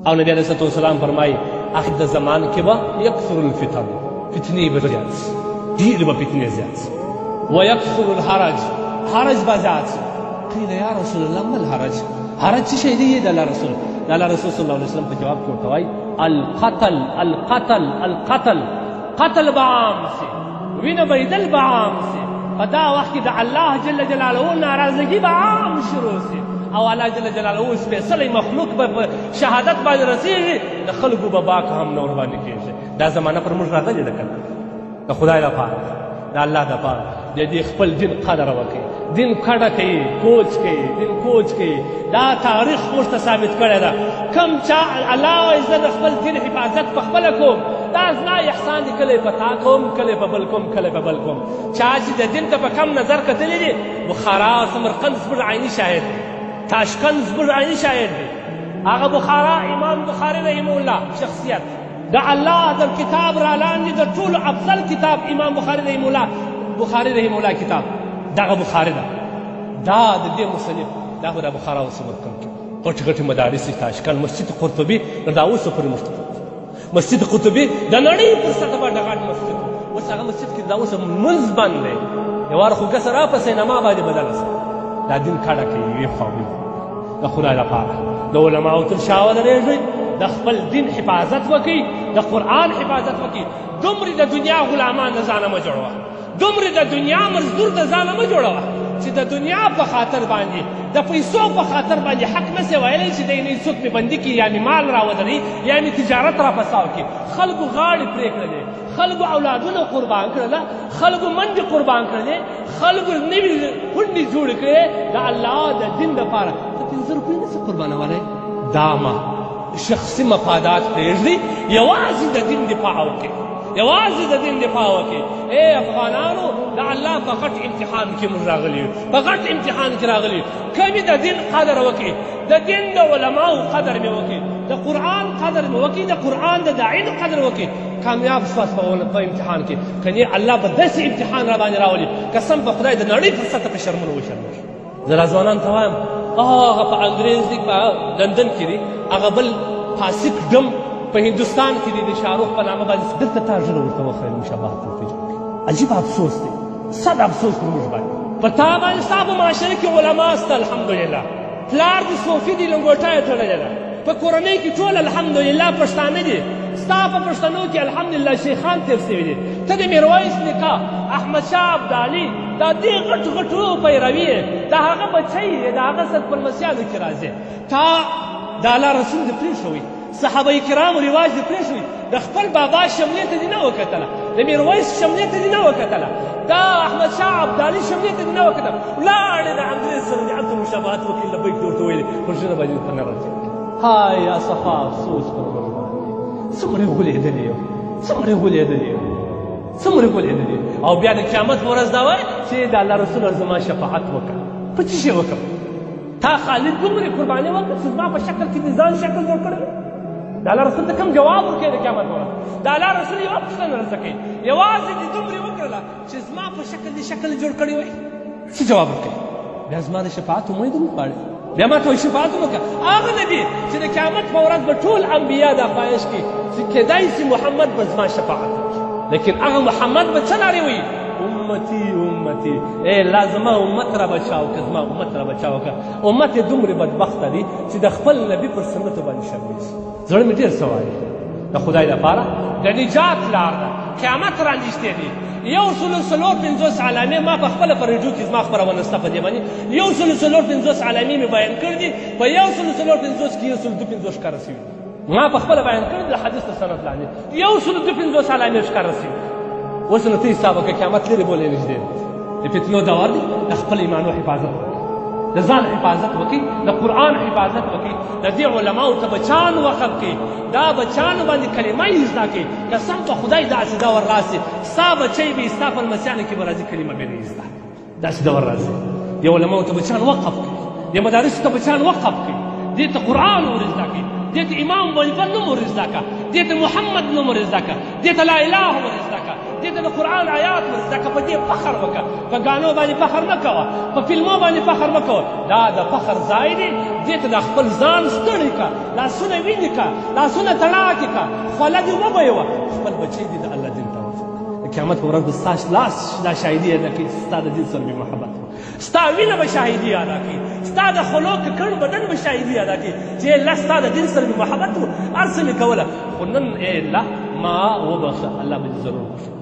او نبی علیه الصلوة والسلام فرمایي آخر د زمان کې به یکثر الفتن، فتنې به زیات شي، ډېرې به فتنې زیات شي. ویکثر الحرج، حرج به زیات شي. قیل یا رسول الله ما الحرج؟ حرج څه شی دی د الله رسول؟ د الله رسول صلی الله علیه وسلم په جواب کې ورته وایي القتل القتل القتل، قتل به عام شي، وینه بهیدل به عام شي. په دا وخت کې د الله جل جلاله ناراضګي به عام شروع شي او الله جل جلاله سپېڅلی مخلوق به په شهادت باندې رسېږي، د خلکو به باک هم نه ورباندې کېږي. دا زمانه پر موږ راغلې ده که نه؟ د خدای لپاره، د الله دپاره د دې خپل دین قدر وکړئ. دین کډه کوي، کوچ کوي، دین کوچ کوي. دا تاریخ موږ ته ثابت کړی ده. کم چا الله وایي زه د خپل دین حفاظت پخپله کوم، دا زما احسان دی، کله په تا کوم، کله په بل کوم، کله په بل کوم. چا چې د دین ته په کم نظر کتلی دي، بخارا او سمرقند زموږ عیني شاهد دی، تاشکند زموږ عیني شاهد دی. هغه بخارا امام بخاري رحمه الله شخصیت د الله د کتاب را لاندې د ټولو افضل کتاب امام بخاري رحمه الله، بخاري رحمه الله کتاب دغه بخاري ده. دا د دې مصنف دا به د بخارا او سمرقند کې غټې غټې مدارس دي، تاشکند، مسجد قرطبي دا اوسه پورې مشتق مسجد قرطبي د نړۍ پر سطحه باندې غټ مسجد، اوس هغه مسجد کې دا اوس منځ بند دی. یو وار خو ګسه را په سینما باندې بدله شوه. دا دین کډه کوي یوې خوا بلې خوا. د خدای لپاره د علماو تر شا ودرېږئ، د خپل دین حفاظت وکړئ، د قرآن حفاظت وکړئ. دومرې د دنیا غلامان د ځانه مه جوړوه، دومرې د دنیا مزدور د ځانه مه جوړوه چې د دنیا په خاطر باندې، د پیسو په خاطر باندې حق نسې ویلی چې دی نه څوک مې بندي کړي یا مې مال راودروي یا مې تجارت را پساو کړي. خلکو غاړې پرې کړلې، خلکو اولادونه قربان کړله، خلکو منډې قربان کړلې، خلکو نوي غونډې جوړې کړې د الله د دین دپاره. ته 500 روپۍ نسې قربانولی. دا شخصي مفادات پرېږدئ، یوازې د دین دفاع وکړئ، یوازې د دین دفاع وکړئ. ای افغانانو، د الله په غټ امتحان کې موږ راغلي یو، په غټ امتحان کې راغلي یو. کمې د دین قدر وکړئ، د دین د علماو قدر مې وکړئ، د قرآن قدر مې وکړئ، د قرآن د داعی قدر وکړئ. کامیاب شواست په امتحان کې، کنې الله به داسې امتحان را باندې راولي، قسم په خدای د نړۍ په سطحه په شرمونه وشرمېږي. زه را ځوانانو ته وایم هغه په انګریز دی، په لندن کې دی، هغه بل فاسق ډم په هندوستان کې دی، د شاهرخ په نامه باندې دلته تا ژړه ورته وښیل، مشابهت ورته جوړ کړي. عجیب افسوس دی، صد افسوس پر موږ باندې. په تا باندې ستا په معاشره کې علما سته، الحمدلله. پلار د صوفي دی، لنګوټه یې تړلې ده. په کورنۍ کې ټول الحمدلله پښتانه دي. ستا په پښتنو کې الحمدلله شیخان تېر سوي دي. ته د میرویس نیکه، احمدشاه ابدالي، دا دې غټ غټو پیروي یې، د هغه بچی یې، د هغه سرپرمسیانو کې راځې. تا د الله رسول دې پرېښوئ، صحابه کرامو رواج دې پرېښوئ، د خپل بابا شملې ته دې نه وکتله، د میرویس شملې ته دې نه وکتله، دا احمدشاه ابدالي شملې ته دې نه وکتله، ولاړې د انګریز سره دې هلته مشابهت وکړي، لبیک دې ورته ویلې، پر ژبه باندې ورته نه راځي. های اسفه افسوس پر موږ باندې، څومره غولېدلې یو، څومره غولېدلې یو، څومره غولېدلې. او بیا د قیامت په ورځ دا وایي چې د الله رسول زما شفاعت وکړه. په څه شی وکړم؟ تا خالد دومرې قرباني وکړه چې زما په شکل کې دې ځان شکل جوړ کړی. د الله رسول ته کوم جواب ورکوي د قیامت په ورځ؟ د الله رسول یوه پوښتنه درته کوي، یوازې دې دومرې وکړله چې زما په شکل دې شکل جوړ کړی وای، څه جواب ورکوي؟ بیا زما د شفاعت امید هم غواړي، بیا ما ته وایي شفاعت هم وکړه. هغه نبي چې د قیامت په ورځ به ټول انبیا دا خواهش کوي چې کیدای شي محمد به زما شفاعت وکړي، لیکن هغه محمد به څه لارې وایي؟ امتی امتی، ای لا زما امت را بچاو که، زما امت را بچاو که. امت یې دومرې بدبخته دي چې د خپل نبي پر سنتو باندې شرمېږي. زړه مې ډېر څه وایي د خدای لپاره د نجات لار ده. قیامت را نږدې دی. 150 علامې ما په خپله په رېډیو کې زما خپرونه شته په دې باندې 150 علامې مې بیان کړي دي. په 150 کې 152 ښکاره شوي ما په خپله بیان کړي د حدیث تر سند لاندې 152 علامې ښکاره شوي. اوس نو ته حساب وکړه قیامت لرې بولې نږدې دی. د فتنو دور دی. د خپل ایمانو حفاظت وکړي، د ځان حفاظت وکړي، د قرآن حفاظت وکړي، د دې علماو ته بچان وقف کړي، دا بچانو باندې کلمه یې زده کړي. قسم په خدای داسې دور راسي ستا بچی به ستا په لمسیانو کې به راځي کلمه به نه یې زده. داسې دور راځي. دې علماو ته بچان وقف کړي، دې مدارسو ته بچان وقف کړي، دې ته قرآن ور زده کړي، دې ته امام ولیفه نوم ور زده کړه، دې ته محمد نوم ور زده کړه، دې ته لا اله ور زده کړه، دې ته د قرآن آیات ور زده کړه، په دې فخر وکړه. په ګانو باندې فخر مه کوه، په فلمو باندې فخر مه کوه. دا د فخر ځای دی. دې ته د خپل ځان ستړی کړه، لاسونه وینې کړه، لاسونه تڼاکې کړه، خوله دې وبویوه، خپل بچی دې د الله دین ته وفق. د قیامت په ورځ به ستا لاس دا شاهدي ادا کوي چې ستا د دین سره مې محبت و. ستا وینه به شاهدي ادا کوي، ستا د خولو ککړ بدن به شاهدي ادا کوي چې الله ستا د دین سره مې محبت و، هر څه مې کوله، خو نن ای الله ما وبخښه، الله به دې ضرور بخښي.